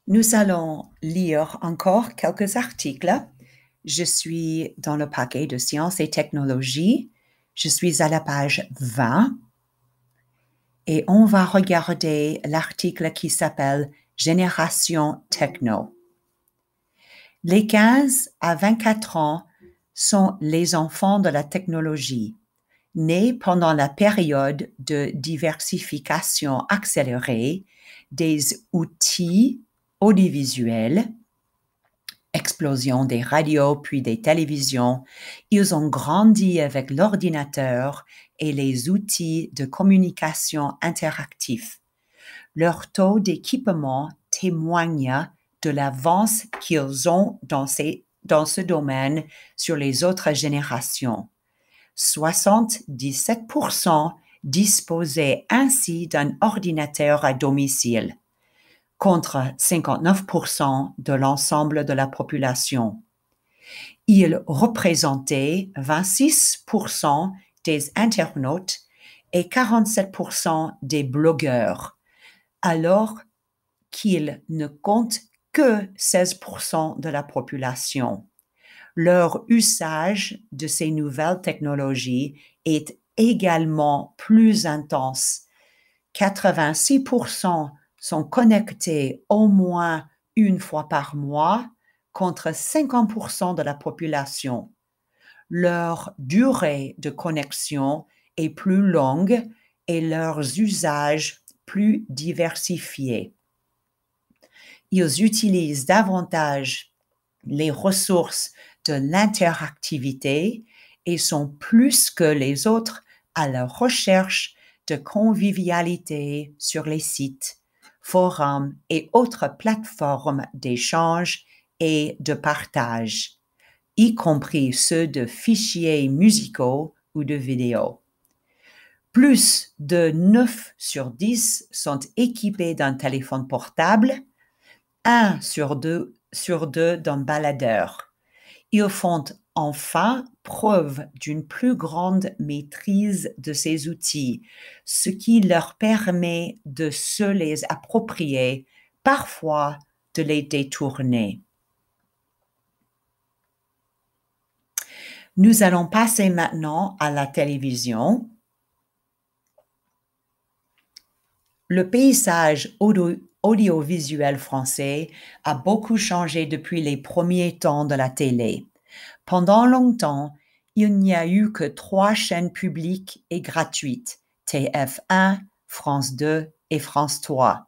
Nous allons lire encore quelques articles. Je suis dans le paquet de sciences et technologies. Je suis à la page 20 et on va regarder l'article qui s'appelle Génération Techno. Les 15 à 24 ans sont les enfants de la technologie, nés pendant la période de diversification accélérée des outils audiovisuels, explosion des radios puis des télévisions. Ils ont grandi avec l'ordinateur et les outils de communication interactifs. Leur taux d'équipement témoigne de l'avance qu'ils ont dans ce domaine sur les autres générations. 77% disposaient ainsi d'un ordinateur à domicile, contre 59% de l'ensemble de la population. Ils représentaient 26% des internautes et 47% des blogueurs, alors qu'ils ne comptent que 16% de la population. Leur usage de ces nouvelles technologies est également plus intense. 86% sont connectés au moins une fois par mois, contre 50% de la population. Leur durée de connexion est plus longue et leurs usages plus diversifiés. Ils utilisent davantage les ressources de l'interactivité et sont plus que les autres à la recherche de convivialité sur les sites, forums et autres plateformes d'échange et de partage, y compris ceux de fichiers musicaux ou de vidéos. Plus de 9 sur 10 sont équipés d'un téléphone portable, 1 sur 2 d'un baladeur. Ils font enfin preuve d'une plus grande maîtrise de ces outils, ce qui leur permet de se les approprier, parfois de les détourner. Nous allons passer maintenant à la télévision. Le paysage audiovisuel français a beaucoup changé depuis les premiers temps de la télé. Pendant longtemps, il n'y a eu que 3 chaînes publiques et gratuites, TF1, France 2 et France 3.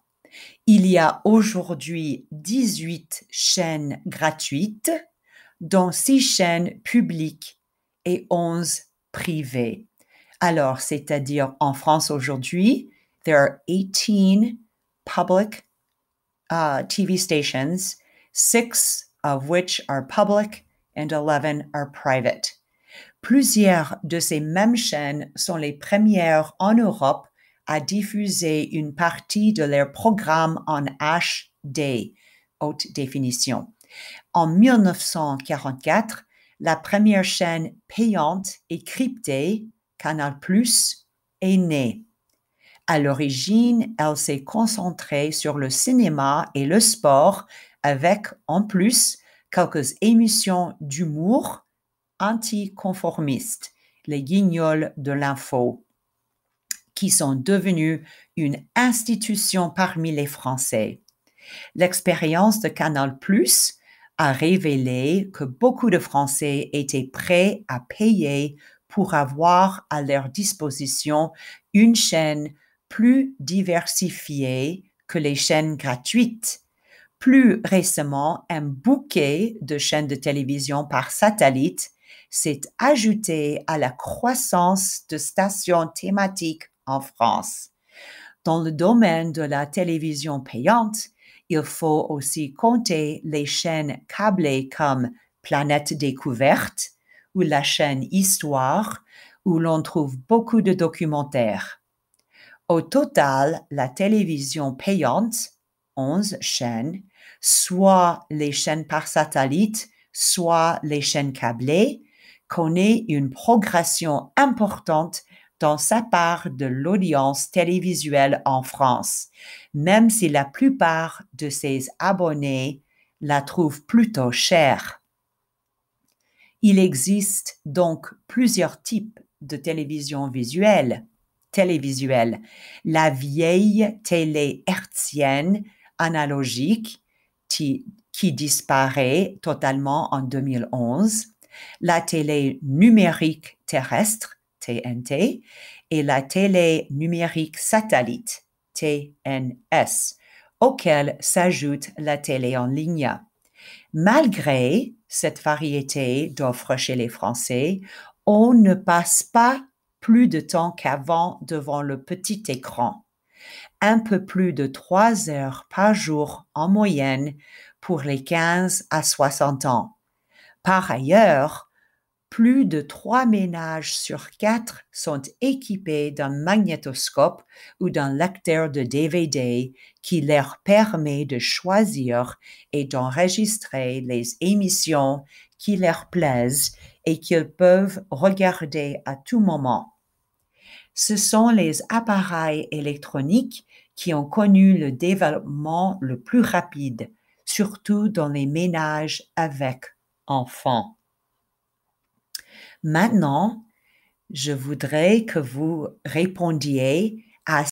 Il y a aujourd'hui 18 chaînes gratuites, dont 6 chaînes publiques et 11 privées. Alors, c'est-à-dire en France aujourd'hui, there are 18 public TV stations, 6 of which are public and 11 are private. Plusieurs de ces mêmes chaînes sont les premières en Europe à diffuser une partie de leurs programmes en HD, haute définition. En 1944, la première chaîne payante et cryptée, Canal+, est née. À l'origine, elle s'est concentrée sur le cinéma et le sport, avec, en plus, quelques émissions d'humour anticonformistes, les Guignols de l'info, qui sont devenus une institution parmi les Français. L'expérience de Canal+ a révélé que beaucoup de Français étaient prêts à payer pour avoir à leur disposition une chaîne plus diversifiée que les chaînes gratuites. Plus récemment, un bouquet de chaînes de télévision par satellite s'est ajouté à la croissance de stations thématiques en France. Dans le domaine de la télévision payante, il faut aussi compter les chaînes câblées comme Planète Découverte ou la chaîne Histoire, où l'on trouve beaucoup de documentaires. Au total, la télévision payante, 11 chaînes, soit les chaînes par satellite, soit les chaînes câblées, connaît une progression importante dans sa part de l'audience télévisuelle en France, même si la plupart de ses abonnés la trouvent plutôt chère. Il existe donc plusieurs types de télévision télévisuelle. La vieille télé hertzienne analogique qui disparaît totalement en 2011, la télé numérique terrestre, TNT, et la télé numérique satellite, TNS, auquel s'ajoute la télé en ligne. Malgré cette variété d'offres chez les Français, on ne passe pas plus de temps qu'avant devant le petit écran. Un peu plus de 3 heures par jour en moyenne pour les 15 à 60 ans. Par ailleurs, plus de 3 ménages sur 4 sont équipés d'un magnétoscope ou d'un lecteur de DVD qui leur permet de choisir et d'enregistrer les émissions qui leur plaisent et qu'ils peuvent regarder à tout moment. Ce sont les appareils électroniques qui ont connu le développement le plus rapide, surtout dans les ménages avec enfants. Maintenant, je voudrais que vous répondiez à